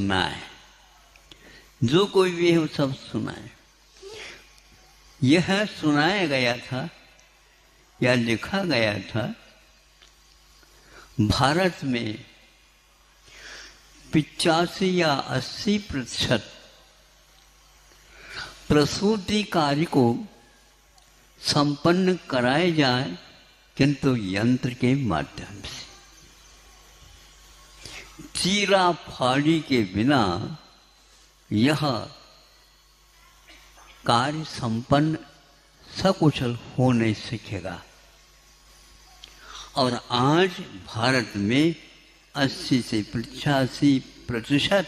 सुनाए, जो कोई भी है वो सब सुनाए। यह सुनाया गया था या लिखा गया था भारत में 85 या 80% प्रसूति कार्य को संपन्न कराए जाए, किंतु यंत्र के माध्यम से। चीरा फाड़ी के बिना यह कार्य संपन्न सकुशल हो नहीं सकेगा। और आज भारत में 80 से 85%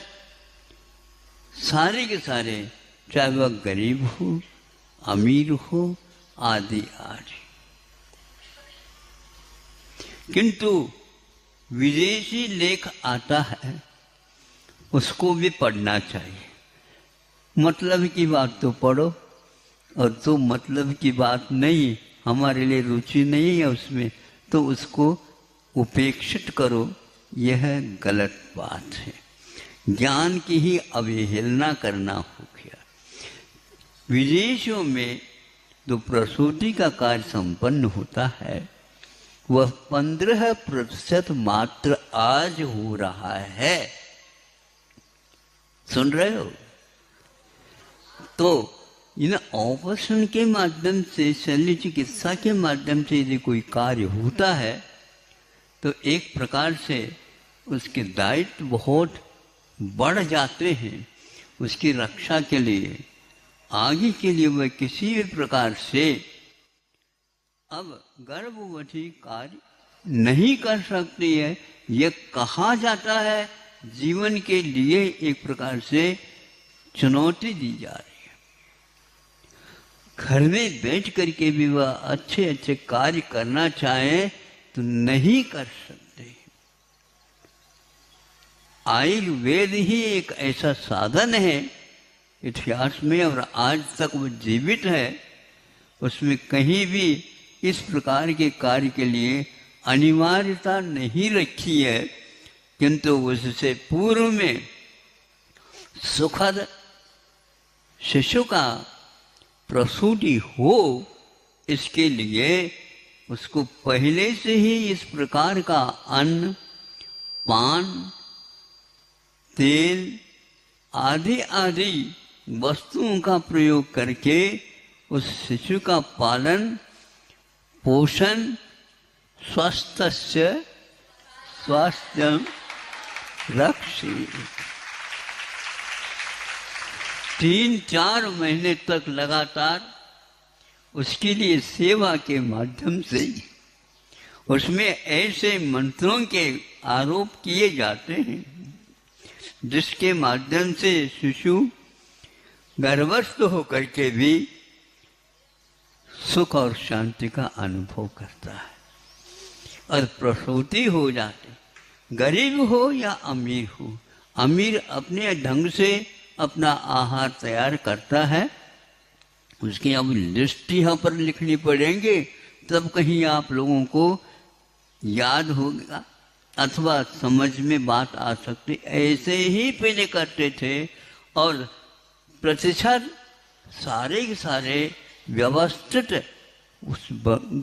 सारे के सारे, चाहे वह गरीब हो अमीर हो आदि आदि, किंतु विदेशी लेख आता है उसको भी पढ़ना चाहिए। मतलब की बात तो पढ़ो, और तो मतलब की बात नहीं, हमारे लिए रुचि नहीं है उसमें, तो उसको उपेक्षित करो। यह गलत बात है, ज्ञान की ही अवहेलना करना हो गया। विदेशों में जो प्रसूति का कार्य संपन्न होता है वह 15% मात्र आज हो रहा है। सुन रहे हो? तो इन ऑपरेशन के माध्यम से, शल्य चिकित्सा के माध्यम से यदि कोई कार्य होता है तो एक प्रकार से उसके दायित्व बहुत बढ़ जाते हैं। उसकी रक्षा के लिए, आगे के लिए वह किसी भी प्रकार से अब गर्भवती कार्य नहीं कर सकती है। यह कहा जाता है जीवन के लिए एक प्रकार से चुनौती दी जा रही है। घर में बैठ करके भी वह अच्छे अच्छे कार्य करना चाहे तो नहीं कर सकते। आयुर्वेद ही एक ऐसा साधन है इतिहास में, और आज तक वो जीवित है। उसमें कहीं भी इस प्रकार के कार्य के लिए अनिवार्यता नहीं रखी है, किंतु उससे पूर्व में सुखद शिशु का प्रसूति हो, इसके लिए उसको पहले से ही इस प्रकार का अन्न, पान, तेल आदि आदि वस्तुओं का प्रयोग करके उस शिशु का पालन पोषण, स्वस्थस्य स्वास्थ्यम रक्षेत्, 3-4 महीने तक लगातार उसके लिए सेवा के माध्यम से उसमें ऐसे मंत्रों के आरोप किए जाते हैं जिसके माध्यम से शिशु गर्भस्थ होकर के भी सुख और शांति का अनुभव करता है और प्रसूति हो जाते। गरीब हो या अमीर हो, अमीर अपने ढंग से अपना आहार तैयार करता है, उसकी अब लिस्ट यहाँ पर लिखनी पड़ेंगे, तब कहीं आप लोगों को याद होगा अथवा समझ में बात आ सकती। ऐसे ही पहले करते थे और प्रतिशत सारे के सारे व्यवस्थित उस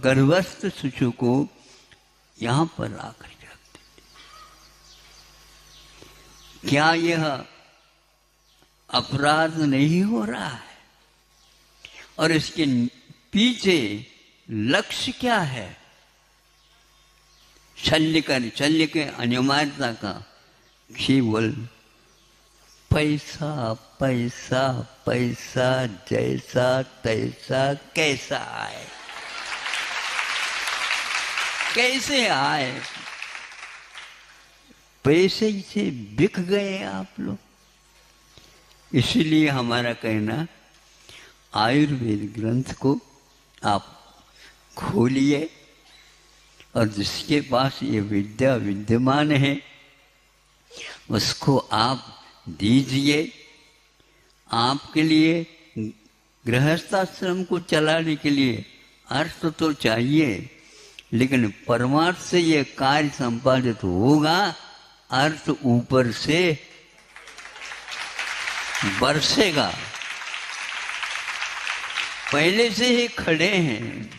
गर्भस्थ शिशु को यहाँ पर आकर रखते। क्या यह अपराध नहीं हो रहा है? और इसके पीछे लक्ष्य क्या है? शल्य के अनिवार्यता का केवल पैसा पैसा पैसा, जैसा तैसा, कैसा आए, कैसे आए। पैसे से बिक गए आप लोग। इसीलिए हमारा कहना, आयुर्वेद ग्रंथ को आप खोलिए और जिसके पास ये विद्या विद्यमान है उसको आप दीजिए। आपके लिए गृहस्थाश्रम को चलाने के लिए अर्थ तो चाहिए, लेकिन परमार्थ से ये कार्य संपादित होगा। अर्थ ऊपर से बरसेगा, पहले से ही खड़े हैं।